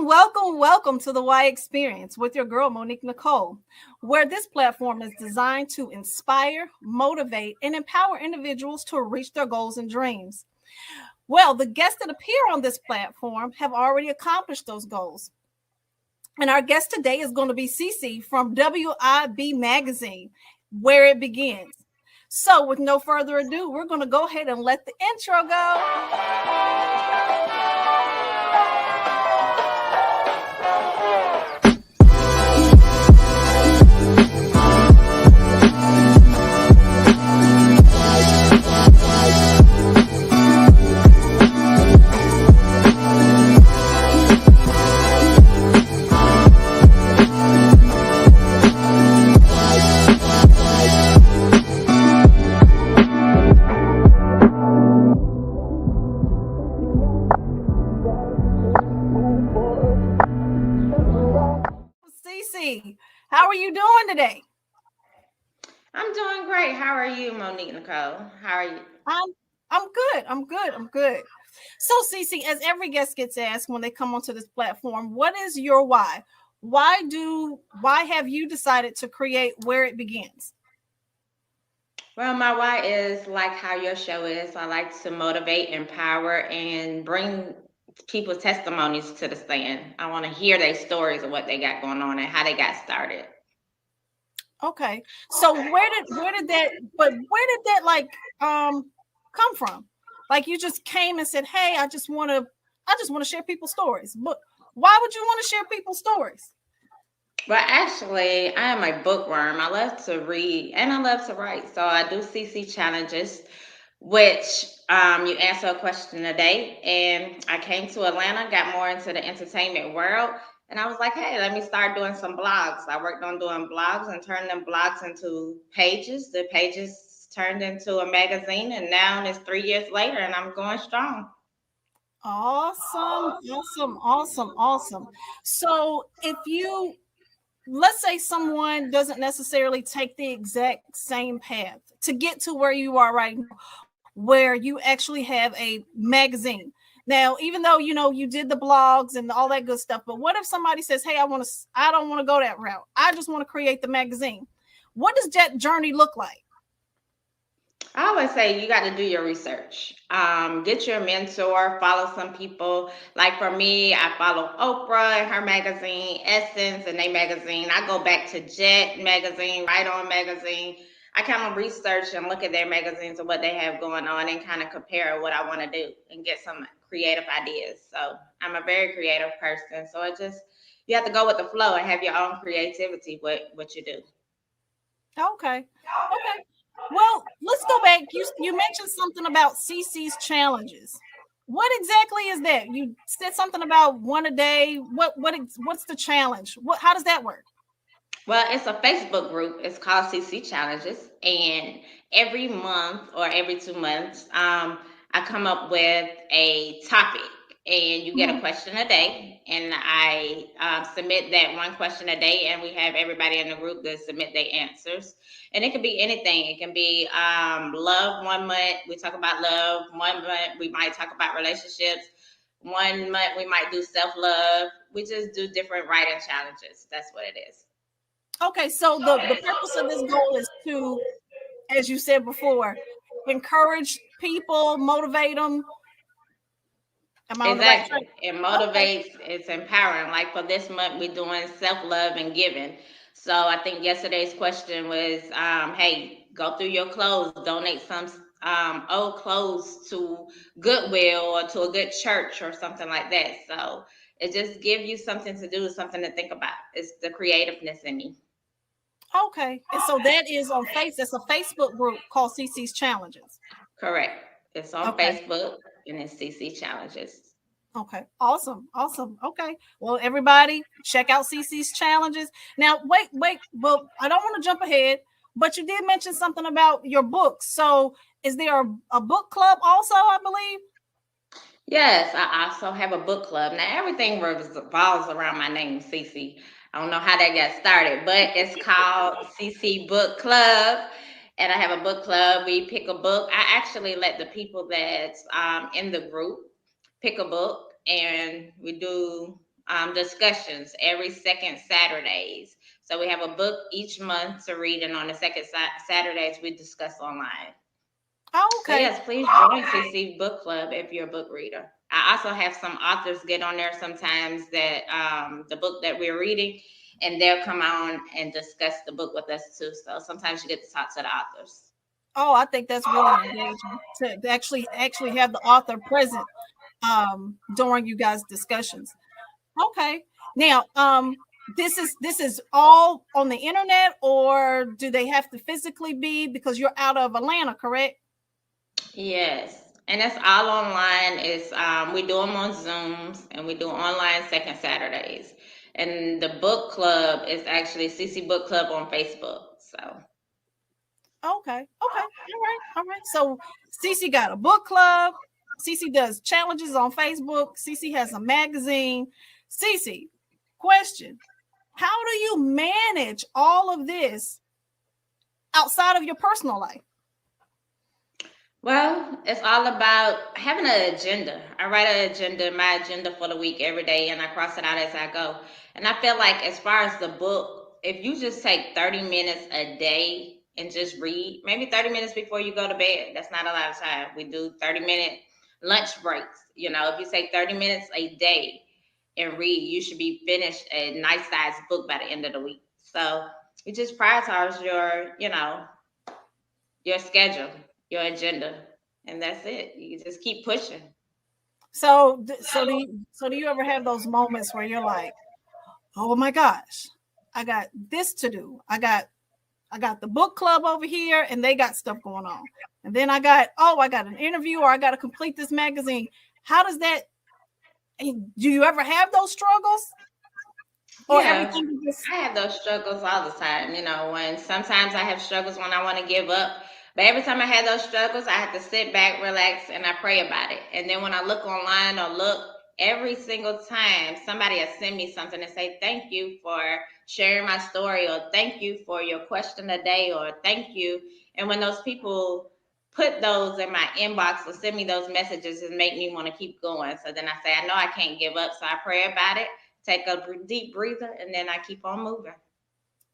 welcome to the Y Experience with your girl, Monique Nicole, where this platform is designed to inspire, motivate, and empower individuals to reach their goals and dreams. Well, the guests that appear on this platform have already accomplished those goals. And our guest today is going to be CeCe from WIB Magazine, where it begins. So, with no further ado, we're going to go ahead and let the intro go. CeCe, how are you doing today? I'm doing great. How are you, Monique Nicole? How are you? I'm I'm good. So, CeCe, as every guest gets asked when they come onto this platform, what is your why? Why have you decided to create Where It Begins? Well, my why is like how your show is. I like to motivate, empower, and bring people's testimonies to the stand. I want to hear their stories of what they got going on and how they got started. Okay. So where did that come from? Like you just came and said, "Hey, I just want to share people's stories." But why would you want to share people's stories? But actually, I am a bookworm. I love to read and I love to write. So I do CC challenges, which you answer a question a day. And I came to Atlanta, got more into the entertainment world. And I was like, hey, let me start doing some blogs. I worked on doing blogs and turned them blogs into pages. The pages turned into a magazine. And now it's 3 years later and I'm going strong. Awesome. So if you let's say someone doesn't necessarily take the exact same path to get to where you are right now, where you actually have a magazine. Now, even though you did the blogs and all that good stuff, but what if somebody says, "Hey, I don't want to go that route. I just want to create the magazine." What does that journey look like? I always say you got to do your research. Get your mentor, follow some people. Like for me, I follow Oprah and her magazine, Essence and they magazine. I go back to Jet magazine, Right On magazine. I kind of research and look at their magazines and what they have going on and kind of compare what I want to do and get some creative ideas. So I'm a very creative person. So you have to go with the flow and have your own creativity with what you do. Okay. Okay. Well, let's go back. You mentioned something about CC's challenges. What exactly is that? You said something about one a day. What's the challenge? How does that work? Well, it's a Facebook group. It's called CC Challenges, and every month or every 2 months, I come up with a topic, and you get a Mhm. question a day, and I submit that one question a day, and we have everybody in the group that submit their answers, and it can be anything. It can be love. 1 month we talk about love. 1 month we might talk about relationships. 1 month we might do self love. We just do different writing challenges. That's what it is. Okay, so the purpose of this goal is to, as you said before, encourage people, motivate them. Am I on the right track? Exactly. It Okay. motivates, it's empowering. Like for this month, we're doing self love and giving. So I think yesterday's question was hey, go through your clothes, donate some old clothes to Goodwill or to a good church or something like that. So it just gives you something to do, something to think about. It's the creativeness in me. Okay. And so that is on That's a Facebook group called CC's Challenges. Correct. It's on Okay. Facebook and it's CC Challenges. Okay. Awesome. Okay. Well, everybody, check out CC's challenges. Now, wait. Well, I don't want to jump ahead, but you did mention something about your books. So, is there a book club also, I believe? Yes, I also have a book club. Now everything revolves around my name, CeCe. I don't know how that got started, but it's called CeCe Book Club. And I have a book club. We pick a book. I actually let the people that's in the group pick a book, and we do discussions every second Saturdays. So we have a book each month to read, and on the second Saturdays we discuss online. Oh, So okay. yes, please join CC Book Club if you're a book reader. I also have some authors get on there sometimes that the book that we're reading, and they'll come on and discuss the book with us too. So sometimes you get to talk to the authors. Oh, I think that's really engaging to actually have the author present during you guys' discussions. Okay. Now, this is all on the internet, or do they have to physically be because you're out of Atlanta, correct? Yes, and that's all online. Is we do them on Zooms, and we do online second Saturdays. And the book club is actually CC Book Club on Facebook. So Okay. Okay. All right. All right. So CeCe got a book club. CeCe does challenges on Facebook. CeCe has a magazine. CeCe, question: how do you manage all of this outside of your personal life? well, it's all about having an agenda. I write an agenda, my agenda for the week every day, and I cross it out as I go. And I feel like, as far as the book, if you just take 30 minutes a day and just read, maybe 30 minutes before you go to bed, that's not a lot of time. We do 30-minute lunch breaks. If you take 30 minutes a day and read, you should be finished a nice sized book by the end of the week. So you just prioritize your schedule, your agenda, and that's it. You just keep pushing. So do you ever have those moments where you're like, oh my gosh, I got this to do. I got the book club over here and they got stuff going on. And then I got an interview, or I got to complete this magazine. How does that, do you ever have those struggles, or Yeah, everything is just I have those struggles all the time. When sometimes I have struggles when I want to give up. But every time I have those struggles, I have to sit back, relax, and I pray about it. And then when I look online or look, every single time somebody has sent me something and say, thank you for sharing my story, or thank you for your question today, or thank you. And when those people put those in my inbox or send me those messages, it make me want to keep going. So then I say, I know I can't give up. So I pray about it, take a deep breather, and then I keep on moving.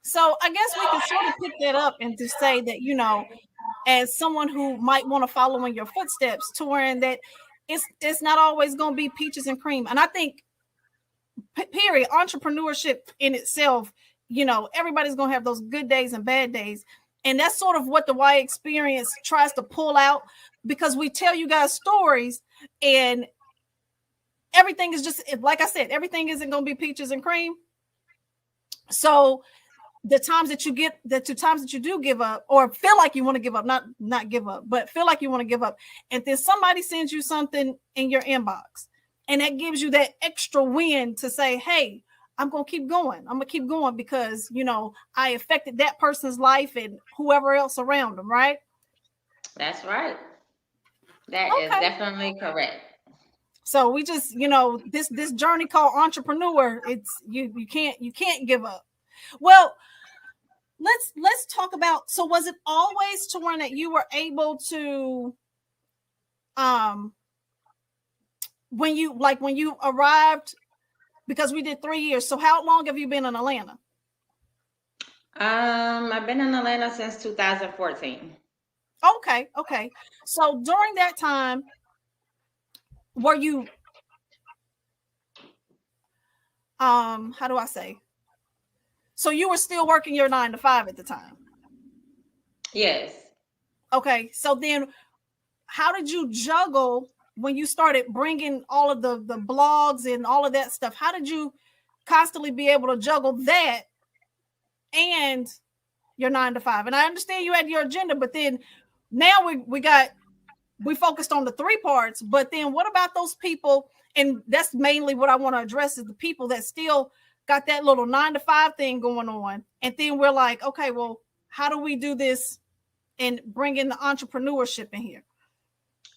so I guess we could sort of pick that up and to say that, as someone who might want to follow in your footsteps, to where that it's not always going to be peaches and cream. And I think, period, entrepreneurship in itself, everybody's going to have those good days and bad days. And that's sort of what the Y experience tries to pull out, because we tell you guys stories, and everything is just, like I said, everything isn't going to be peaches and cream. So the times that you do give up, or feel like you want to give up, not give up, but feel like you want to give up, and then somebody sends you something in your inbox, and that gives you that extra win to say, hey, I'm going to keep going. I'm going to keep going because, I affected that person's life and whoever else around them, right? That's right. That is Okay. definitely correct. So we just, this journey called entrepreneur, it's you can't give up. Well, let's talk about, so was it always to where that you were able to, um when you arrived, because we did 3 years, so how long have you been in Atlanta? I've been in Atlanta since 2014. Okay. So during that time, were you, how do I say, so you were still working your 9 to 5 at the time? Yes. Okay, so then how did you juggle when you started bringing all of the blogs and all of that stuff? How did you constantly be able to juggle that and your 9 to 5? And I understand you had your agenda, but then now we focused on the three parts, but then what about those people? And that's mainly what I want to address, is the people that still got that little 9 to 5 thing going on. And then we're like, okay, well, how do we do this and bring in the entrepreneurship in here?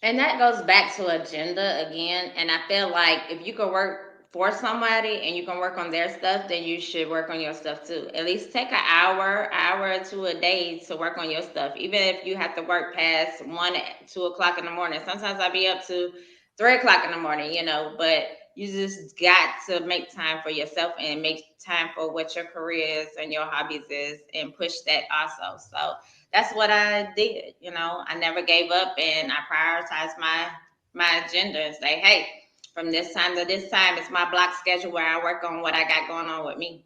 And that goes back to agenda again. And I feel like if you can work for somebody and you can work on their stuff, then you should work on your stuff too. At least take an hour or two a day to work on your stuff. Even if you have to work past 1, 2 o'clock in the morning. Sometimes I'll be up to 3 o'clock in the morning, but you just got to make time for yourself and make time for what your career is and your hobbies is and push that also. So that's what I did. I never gave up, and I prioritized my agenda and say, hey, from this time to this time, it's my block schedule where I work on what I got going on with me.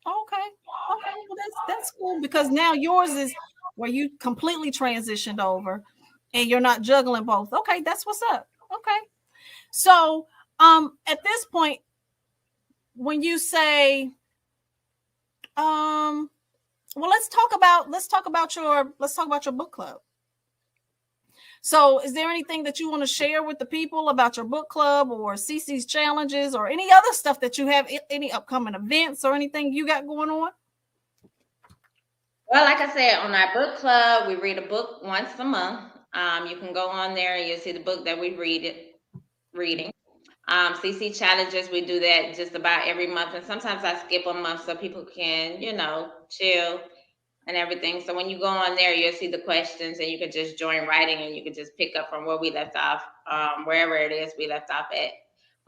Okay. Okay. Well, that's cool, because now yours is where you completely transitioned over and you're not juggling both. Okay, that's what's up. Okay. So at this point, when you say well, let's talk about your book club. So is there anything that you want to share with the people about your book club or CeCe's challenges or any other stuff that you have, any upcoming events or anything you got going on? Well, like I said, on our book club, we read a book once a month. You can go on there and you'll see the book that we reading. CC challenges, we do that just about every month, and sometimes I skip a month so people can, chill and everything. So when you go on there, you'll see the questions, and you can just join writing, and you can just pick up from where we left off, wherever it is we left off at.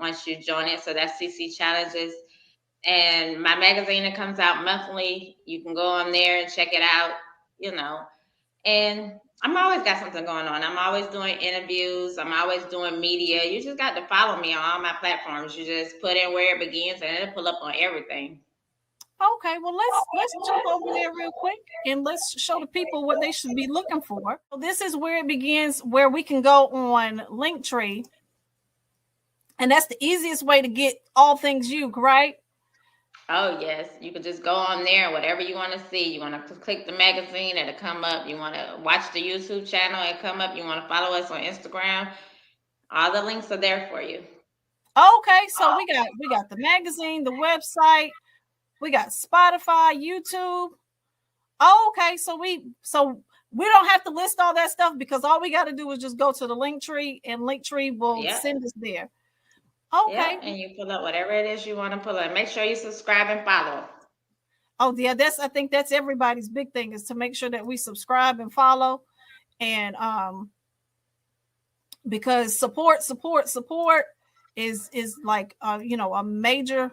Once you join it, so that's CC challenges. And my magazine, that comes out monthly, you can go on there and check it out, and I'm always got something going on. I'm always doing interviews. I'm always doing media. You just got to follow me on all my platforms. You just put in where it begins, and it'll pull up on everything. Okay, well, let's jump over there real quick and let's show the people what they should be looking for. So this is where it begins, where we can go on Linktree, and that's the easiest way to get all things you, right? Oh yes, you can just go on there, whatever you want to see. You want to click the magazine, it'll come up. You want to watch the YouTube channel, it'll come up. You want to follow us on Instagram, all the links are there for you. Okay, so we got the magazine, the website, we got Spotify, YouTube. Okay, so we don't have to list all that stuff, because all we got to do is just go to the Linktree, and Linktree will send us there. Okay. Yeah, and you pull up whatever it is you want to pull up. Make sure you subscribe and follow. Oh yeah, I think that's everybody's big thing, is to make sure that we subscribe and follow, and because support is like a major.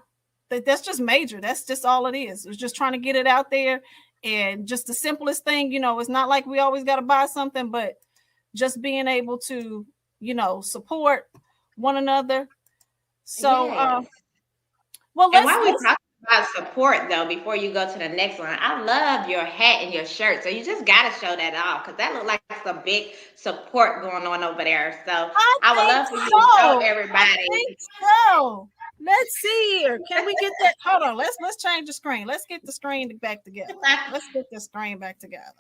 That's just major. That's just all it is. It's just trying to get it out there, and just the simplest thing. It's not like we always got to buy something, but just being able to support one another. So Yes. well, And while we talk about support, though, before you go to the next one, I love your hat and your shirt. So you just got to show that off, because that looks like some big support going on over there. So I would love for you to show everybody. I think so. Let's see here. Can we get that? Hold on. Let's change the screen. Let's get the screen back together. Let's get the screen back together.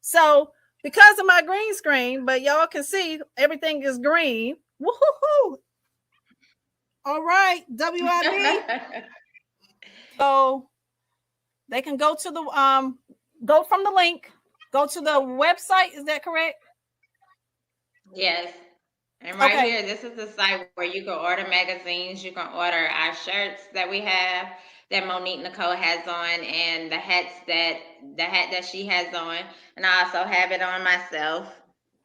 So because of my green screen, but y'all can see everything is green. Woohoo! All right, WIB. So they can go to the go from the link, go to the website. Is that correct? Yes. And right here, this is the site where you can order magazines. You can order our shirts that we have, that Monique Nicole has on, and the hat that she has on, and I also have it on myself.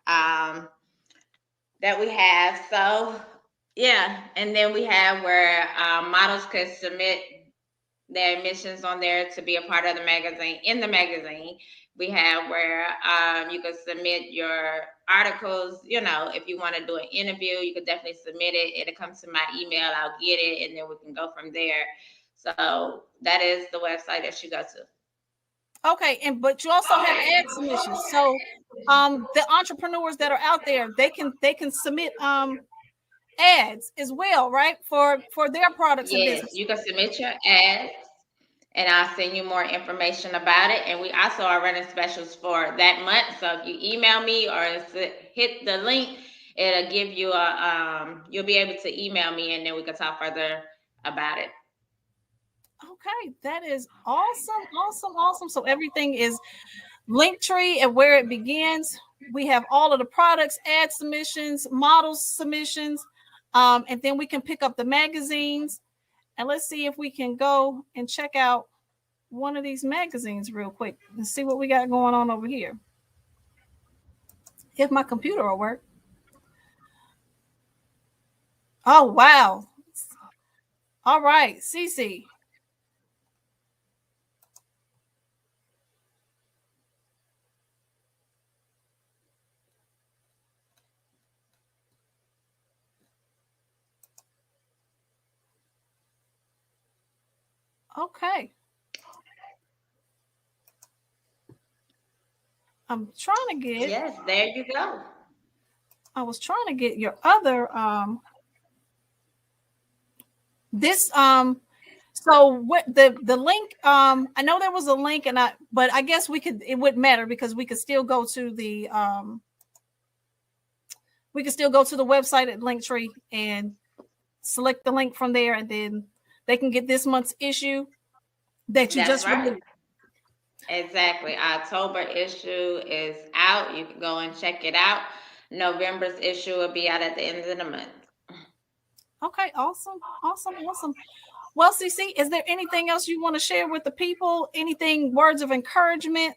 That we have. So yeah, and then we have where models could submit their admissions on there to be a part of the magazine. In the magazine, we have where you can submit your articles. If you want to do an interview, you could definitely submit it. It'll come to my email. I'll get it, and then we can go from there. So that is the website that you go to. Okay, but you also have ad submissions. So the entrepreneurs that are out there, they can submit ads as well, right? For their products and business. You can submit your ads, and I'll send you more information about it. And we also are running specials for that month. So if you email me or hit the link, it'll give you you'll be able to email me, and then we can talk further about it. Okay, that is awesome. So everything is Linktree and where it begins. We have all of the products, ad submissions, models submissions, and then we can pick up the magazines. And let's see if we can go and check out one of these magazines real quick and see what we got going on over here. If my computer will work. Oh, wow. All right, CeCe. Okay. I'm trying to get. Yes, there you go. I was trying to get your other this so what the link I know there was a link and but I guess it wouldn't matter because we could still go to the website at Linktree and select the link from there, and then they can get this month's issue that you That's just right. released. Exactly. October issue is out. You can go and check it out. November's issue will be out at the end of the month. Okay, awesome. Well, CeCe, is there anything else you want to share with the people? Anything, words of encouragement?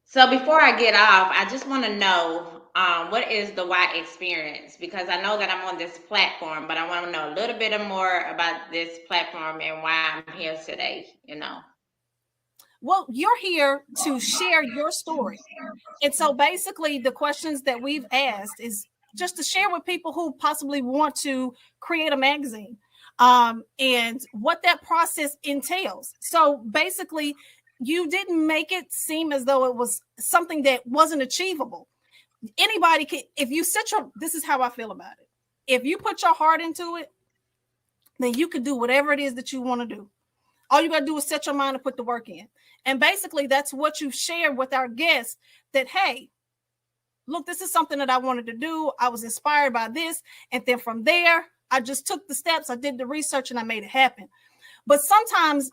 So before I get off, I just want to know what is the WIB experience? Because I know that I'm on this platform, but I want to know a little bit more about this platform and why I'm here today, you know. Well, you're here to share your story. And so basically the questions that we've asked is just to share with people who possibly want to create a magazine and what that process entails. So basically, you didn't make it seem as though it was something that wasn't achievable. Anybody can, if you set your, this is how I feel about it. If you put your heart into it, then you can do whatever it is that you want to do. All you got to do is set your mind and put the work in. And basically, that's what you've shared with our guests that, hey, look, this is something that I wanted to do. I was inspired by this. And then from there, I just took the steps. I did the research and I made it happen. But sometimes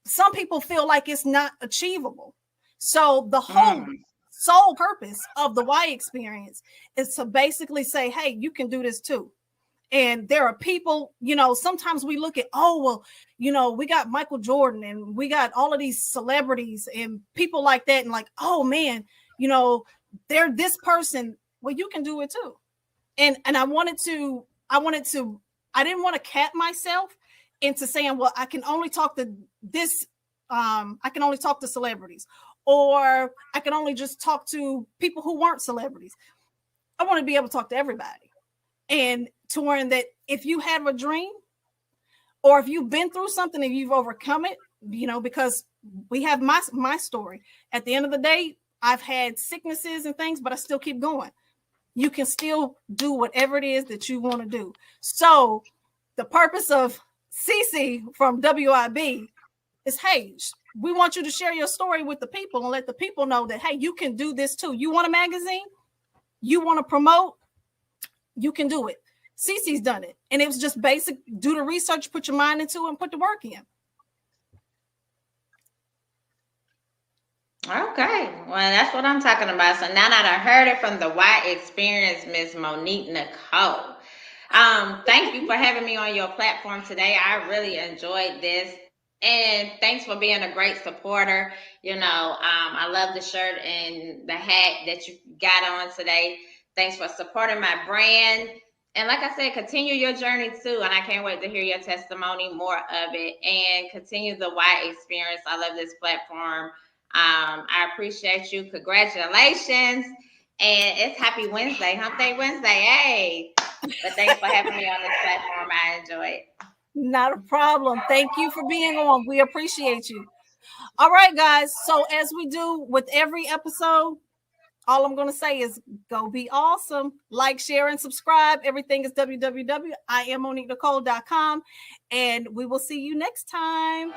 some people feel like it's not achievable. So the whole sole purpose of the WIB experience is to basically say, hey, you can do this too. And there are people, you know, sometimes we look at, oh, well, you know, we got Michael Jordan and we got all of these celebrities and people like that. And like, oh, man, you know, they're this person. Well, you can do it too. And I didn't want to cap myself into saying, well, I can only talk to this. I can only talk to celebrities, or I can only just talk to people who weren't celebrities. I want to be able to talk to everybody. And to learn that if you have a dream or if you've been through something and you've overcome it, you know, because we have my story. At the end of the day, I've had sicknesses and things, but I still keep going. You can still do whatever it is that you want to do. So the purpose of CeCe from WIB is, hey, we want you to share your story with the people and let the people know that, hey, you can do this too. You want a magazine? You want to promote? You can do it. CeCe's done it. And it was just basic, do the research, put your mind into it, and put the work in. Okay, well, that's what I'm talking about. So now that I heard it from the WIB experience, Miss Monique Nicole. Thank you for having me on your platform today. I really enjoyed this. And thanks for being a great supporter. You know, I love the shirt and the hat that you got on today. Thanks for supporting my brand. And like I said, continue your journey too. And I can't wait to hear your testimony, more of it, and continue the WIB experience. I love this platform. I appreciate you. Congratulations. And it's Happy Wednesday, Hump Day Wednesday. Hey. But thanks for having me on this platform. I enjoy it. Not a problem. Thank you for being on. We appreciate you. All right, guys. So as we do with every episode, all I'm going to say is go be awesome. Like, share, and subscribe. Everything is www.IamMoniqueNicole.com. And we will see you next time.